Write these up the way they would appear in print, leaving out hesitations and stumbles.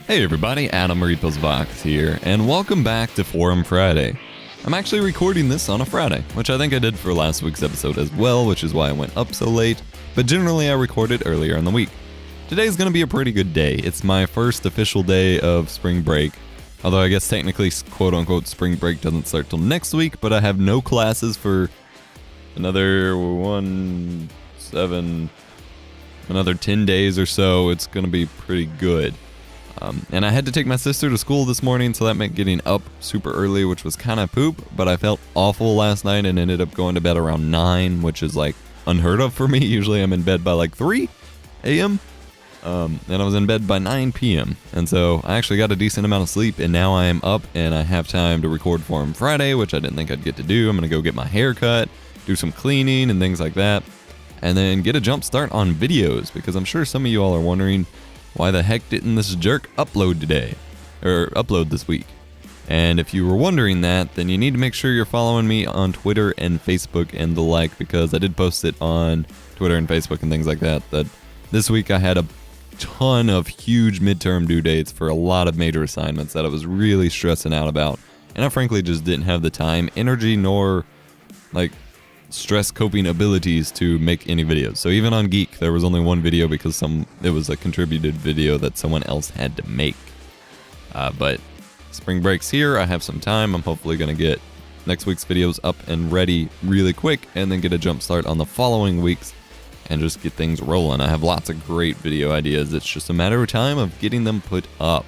Hey everybody, Adam Repos Vox here, and welcome back to Forum Friday. I'm actually recording this on a Friday, which I think I did for last week's episode as well, which is why I went up so late, but generally I recorded earlier in the week. Today's gonna be a pretty good day. It's my first official day of spring break, although I guess technically quote-unquote spring break doesn't start till next week, but I have no classes for another 10 days or so. It's gonna be pretty good. And I had to take my sister to school this morning, so that meant getting up super early, which was kind of poop, but I felt awful last night and ended up going to bed around 9, which is like unheard of for me. Usually I'm in bed by like 3 a.m. And I was in bed by 9 p.m. And so I actually got a decent amount of sleep, and now I am up and I have time to record Forum Friday, which I didn't think I'd get to do. I'm going to go get my hair cut, do some cleaning and things like that, and then get a jump start on videos, because I'm sure some of you all are wondering, why the heck didn't this jerk upload today? Or upload this week? And if you were wondering that, then you need to make sure you're following me on Twitter and Facebook and the like, because I did post it on Twitter and Facebook and things like that, that this week I had a ton of huge midterm due dates for a lot of major assignments that I was really stressing out about. And I frankly just didn't have the time, energy, nor like stress coping abilities to make any videos. So even on GEEK, there was only one video because it was a contributed video that someone else had to make. But spring break's here. I have some time. I'm hopefully going to get next week's videos up and ready really quick, and then get a jump start on the following weeks and just get things rolling. I have lots of great video ideas. It's just a matter of time of getting them put up.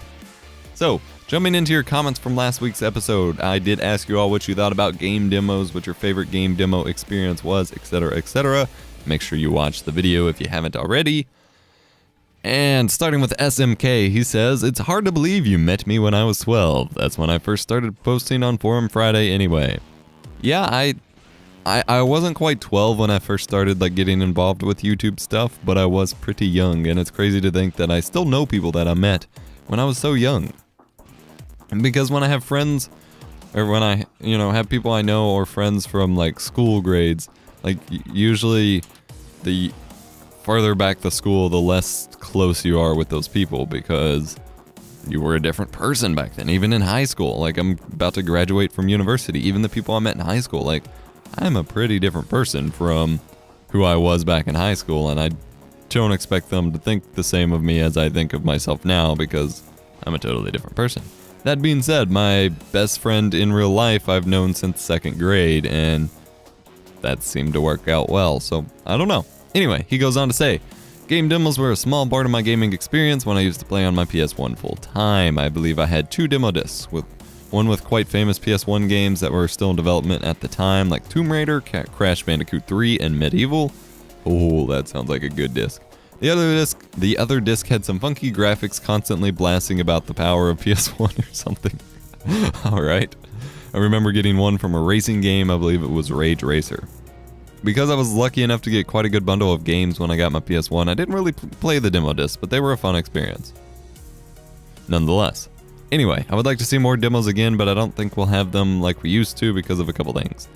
So, jumping into your comments from last week's episode, I did ask you all what you thought about game demos, what your favorite game demo experience was, etc., etc. Make sure you watch the video if you haven't already. And starting with SMK, he says, "It's hard to believe you met me when I was 12. That's when I first started posting on Forum Friday anyway." Yeah, I wasn't quite 12 when I first started like getting involved with YouTube stuff, but I was pretty young, and it's crazy to think that I still know people that I met when I was so young. And because when I have friends, or when I, have people I know or friends from like school grades, like usually the farther back the school, the less close you are with those people, because you were a different person back then. Even in high school, like I'm about to graduate from university, even the people I met in high school, like I'm a pretty different person from who I was back in high school, and I don't expect them to think the same of me as I think of myself now, because I'm a totally different person. That being said, my best friend in real life I've known since 2nd grade, and that seemed to work out well, so I don't know. Anyway, he goes on to say, "Game demos were a small part of my gaming experience when I used to play on my PS1 full time. I believe I had 2 demo discs, one with quite famous PS1 games that were still in development at the time, like Tomb Raider, Crash Bandicoot 3, and Medieval." Oh, that sounds like a good disc. The other disc had some funky graphics constantly blasting about the power of PS1 or something. Alright. I remember getting one from a racing game, I believe it was Rage Racer. Because I was lucky enough to get quite a good bundle of games when I got my PS1, I didn't really play the demo discs, but they were a fun experience. Nonetheless. Anyway, I would like to see more demos again, but I don't think we'll have them like we used to because of a couple things.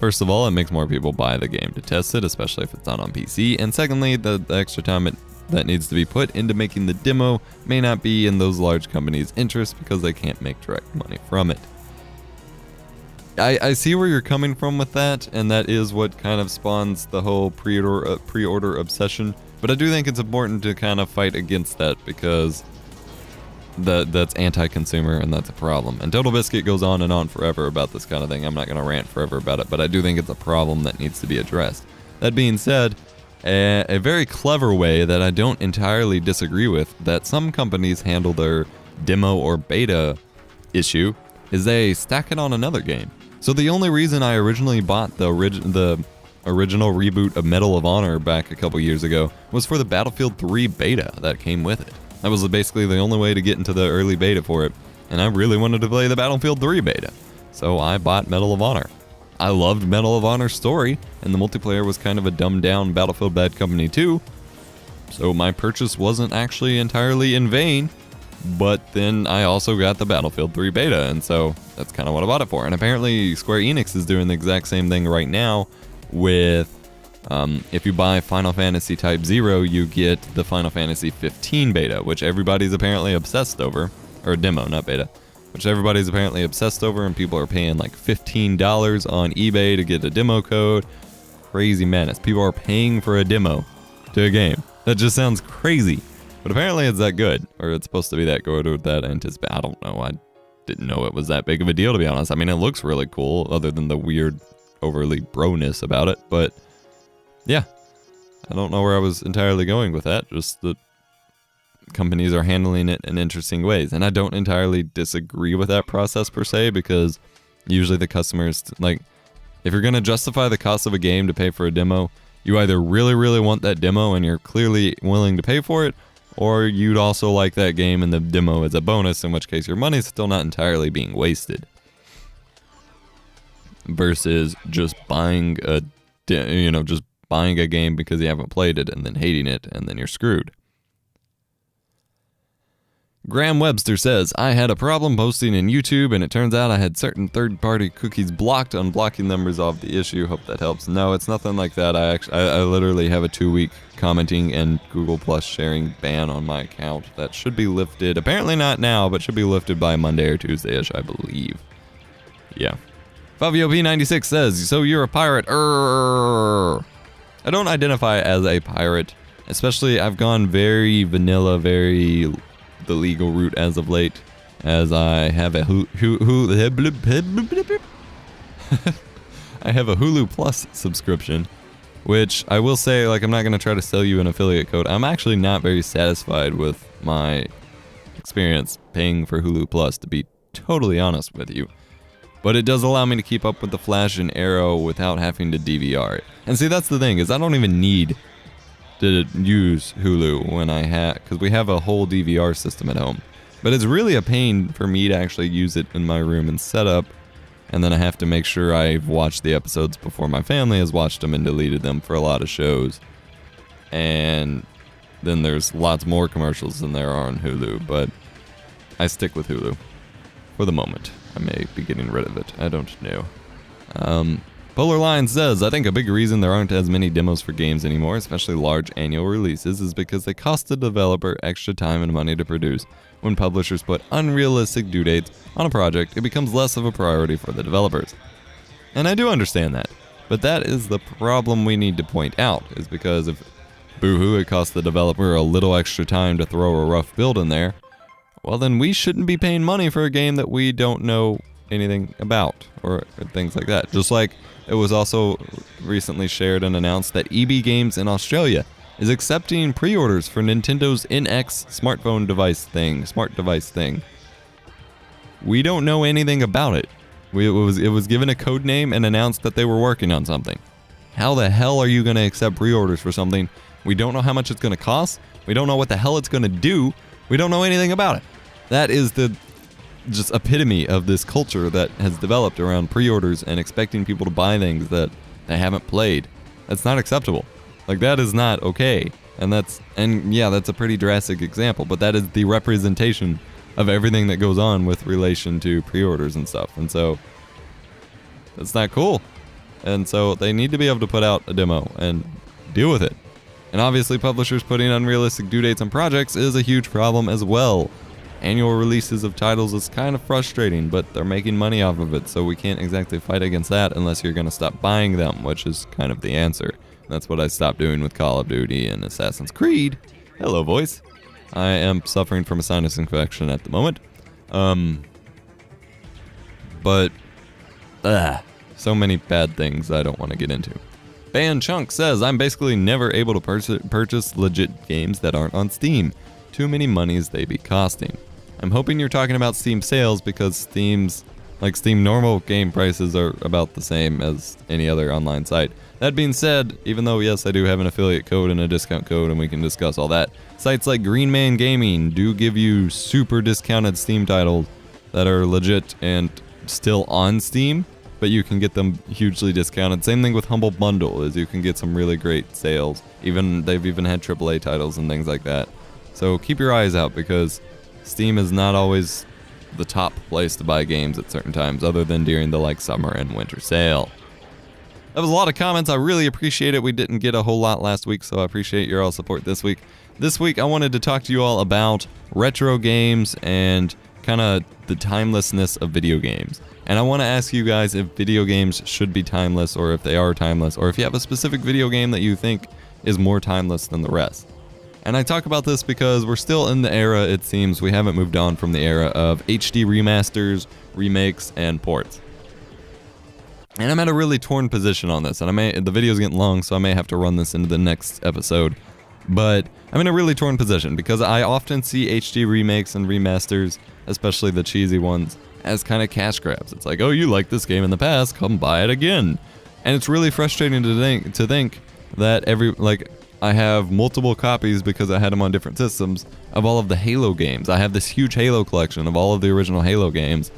First of all, it makes more people buy the game to test it, especially if it's not on PC. And secondly, the extra time that needs to be put into making the demo may not be in those large companies' interest because they can't make direct money from it. I see where you're coming from with that, and that is what kind of spawns the whole pre-order obsession. But I do think it's important to kind of fight against that, because that's anti-consumer, and that's a problem. And Total Biscuit goes on and on forever about this kind of thing. I'm not going to rant forever about it, but I do think it's a problem that needs to be addressed. That being said, a very clever way that I don't entirely disagree with that some companies handle their demo or beta issue is they stack it on another game. So the only reason I originally bought the original reboot of Medal of Honor back a couple years ago was for the Battlefield 3 beta that came with it. That was basically the only way to get into the early beta for it, and I really wanted to play the Battlefield 3 beta, so I bought Medal of Honor. I loved Medal of Honor's story, and the multiplayer was kind of a dumbed-down Battlefield Bad Company 2, so my purchase wasn't actually entirely in vain, but then I also got the Battlefield 3 beta, and so that's kind of what I bought it for. And apparently Square Enix is doing the exact same thing right now with If you buy Final Fantasy Type 0, you get the Final Fantasy 15 beta, which everybody's apparently obsessed over. Or demo, not beta. Which everybody's apparently obsessed over, and people are paying like $15 on eBay to get a demo code. Crazy madness. People are paying for a demo to a game. That just sounds crazy. But apparently it's that good. Or it's supposed to be that good or that anticipated. I don't know. I didn't know it was that big of a deal, to be honest. I mean, it looks really cool, other than the weird, overly bro-ness about it. But yeah, I don't know where I was entirely going with that. Just that companies are handling it in interesting ways. And I don't entirely disagree with that process per se, because usually the customers, like, if you're going to justify the cost of a game to pay for a demo, you either really, really want that demo and you're clearly willing to pay for it, or you'd also like that game and the demo is a bonus, in which case your money's still not entirely being wasted. Versus just buying just buying a game because you haven't played it and then hating it, and then you're screwed. Graham Webster says, I had a problem posting in YouTube, and it turns out I had certain third-party cookies blocked. Unblocking them resolved the issue. Hope that helps. No, it's nothing like that. I literally have a 2-week commenting and Google Plus sharing ban on my account. That should be lifted. Apparently not now, but should be lifted by Monday or Tuesday-ish, I believe. Yeah. FabioP96 says, so you're a pirate. I don't identify as a pirate. Especially, I've gone very vanilla, very the legal route as of late, as I have a I have a Hulu Plus subscription, which I will say, like, I'm not going to try to sell you an affiliate code. I'm actually not very satisfied with my experience paying for Hulu Plus, to be totally honest with you. But it does allow me to keep up with the Flash and Arrow without having to DVR it. And see, that's the thing, is I don't even need to use Hulu when I have, because we have a whole DVR system at home. But it's really a pain for me to actually use it in my room and set up, and then I have to make sure I've watched the episodes before my family has watched them and deleted them for a lot of shows. And then there's lots more commercials than there are on Hulu, but I stick with Hulu for the moment. I may be getting rid of it. I don't know. Polar Lion says, I think a big reason there aren't as many demos for games anymore, especially large annual releases, is because they cost the developer extra time and money to produce. When publishers put unrealistic due dates on a project, it becomes less of a priority for the developers. And I do understand that. But that is the problem we need to point out, is because if, boo-hoo, it costs the developer a little extra time to throw a rough build in there, well then we shouldn't be paying money for a game that we don't know anything about, or things like that. Just like it was also recently shared and announced that EB Games in Australia is accepting pre-orders for Nintendo's NX smart device thing. We don't know anything about it. It was given a code name and announced that they were working on something. How the hell are you going to accept pre-orders for something? We don't know how much it's going to cost. We don't know what the hell it's going to do. We don't know anything about it. That is the just epitome of this culture that has developed around pre-orders and expecting people to buy things that they haven't played. That's not acceptable. Like, that is not okay. And yeah, that's a pretty drastic example, but that is the representation of everything that goes on with relation to pre-orders and stuff. And so that's not cool. And so they need to be able to put out a demo and deal with it. And obviously publishers putting unrealistic due dates on projects is a huge problem as well. Annual releases of titles is kind of frustrating, but they're making money off of it, so we can't exactly fight against that unless you're going to stop buying them, which is kind of the answer. That's what I stopped doing with Call of Duty and Assassin's Creed. Hello, voice. I am suffering from a sinus infection at the moment. But so many bad things I don't want to get into. Ban Chunk says, I'm basically never able to purchase legit games that aren't on Steam. Too many monies they be costing. I'm hoping you're talking about Steam sales, because Steam normal game prices are about the same as any other online site. That being said, even though yes, I do have an affiliate code and a discount code and we can discuss all that, sites like Green Man Gaming do give you super discounted Steam titles that are legit and still on Steam, but you can get them hugely discounted. Same thing with Humble Bundle, is you can get some really great sales. They've even had AAA titles and things like that. So keep your eyes out, because Steam is not always the top place to buy games at certain times, other than during the summer and winter sale. That was a lot of comments. I really appreciate it. We didn't get a whole lot last week, so I appreciate your all support this week. This week, I wanted to talk to you all about retro games and kind of the timelessness of video games. And I want to ask you guys if video games should be timeless, or if they are timeless, or if you have a specific video game that you think is more timeless than the rest. And I talk about this because we're still in the era, it seems, we haven't moved on from the era of HD remasters, remakes, and ports. And I'm at a really torn position on this, and the video's getting long, so I may have to run this into the next episode. But I'm in a really torn position because I often see HD remakes and remasters, especially the cheesy ones, as kind of cash grabs. It's like, oh, you liked this game in the past, come buy it again. And it's really frustrating to think that I have multiple copies because I had them on different systems of all of the Halo games. I have this huge Halo collection of all of the original Halo games,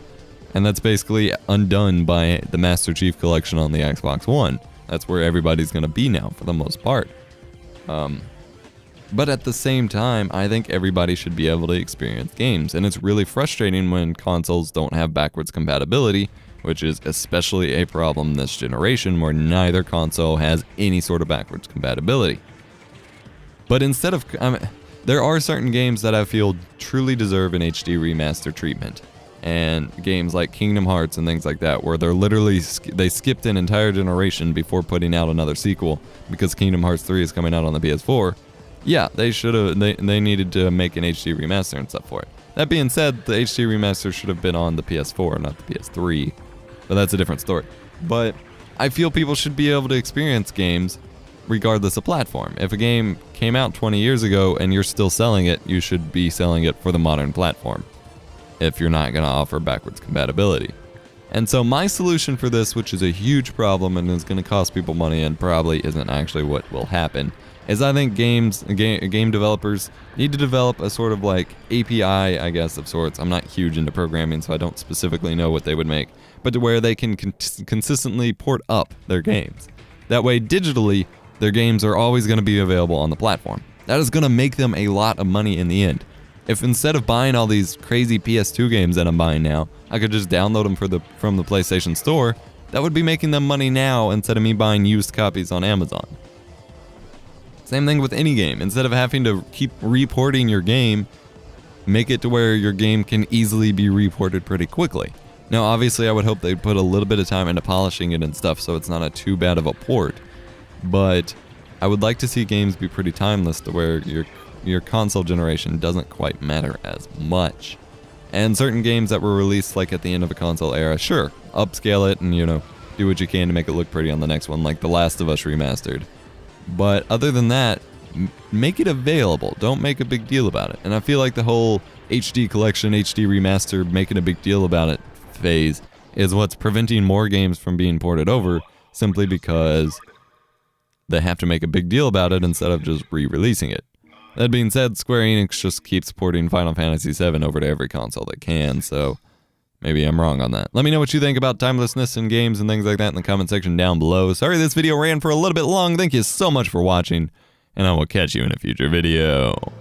and that's basically undone by the Master Chief collection on the Xbox One. That's where everybody's going to be now for the most part. But at the same time, I think everybody should be able to experience games, and it's really frustrating when consoles don't have backwards compatibility, which is especially a problem this generation where neither console has any sort of backwards compatibility. But instead of, there are certain games that I feel truly deserve an HD remaster treatment. And games like Kingdom Hearts and things like that, where they're literally, they skipped an entire generation before putting out another sequel because Kingdom Hearts 3 is coming out on the PS4. Yeah, they should have, they needed to make an HD remaster and stuff for it. That being said, the HD remaster should have been on the PS4, not the PS3. But that's a different story. But I feel people should be able to experience games regardless of platform. If a game came out 20 years ago and you're still selling it, you should be selling it for the modern platform, if you're not going to offer backwards compatibility. And so my solution for this, which is a huge problem and is going to cost people money and probably isn't actually what will happen, is I think game developers need to develop a sort of like API, I guess, of sorts. I'm not huge into programming, so I don't specifically know what they would make, but to where they can consistently port up their games. That way, digitally, their games are always going to be available on the platform. That is going to make them a lot of money in the end. If instead of buying all these crazy PS2 games that I'm buying now, I could just download them from the PlayStation Store, that would be making them money now instead of me buying used copies on Amazon. Same thing with any game. Instead of having to keep reporting your game, make it to where your game can easily be reported pretty quickly. Now, obviously, I would hope they'd put a little bit of time into polishing it and stuff so it's not a too bad of a port. But I would like to see games be pretty timeless to where your console generation doesn't quite matter as much. And certain games that were released like at the end of a console era, sure, upscale it and, do what you can to make it look pretty on the next one, like The Last of Us Remastered. But other than that, make it available. Don't make a big deal about it. And I feel like the whole HD collection, HD remaster, making a big deal about it phase is what's preventing more games from being ported over, simply because they have to make a big deal about it instead of just re-releasing it. That being said, Square Enix just keeps porting Final Fantasy VII over to every console they can, so maybe I'm wrong on that. Let me know what you think about timelessness in games and things like that in the comment section down below. Sorry this video ran for a little bit long. Thank you so much for watching, and I will catch you in a future video.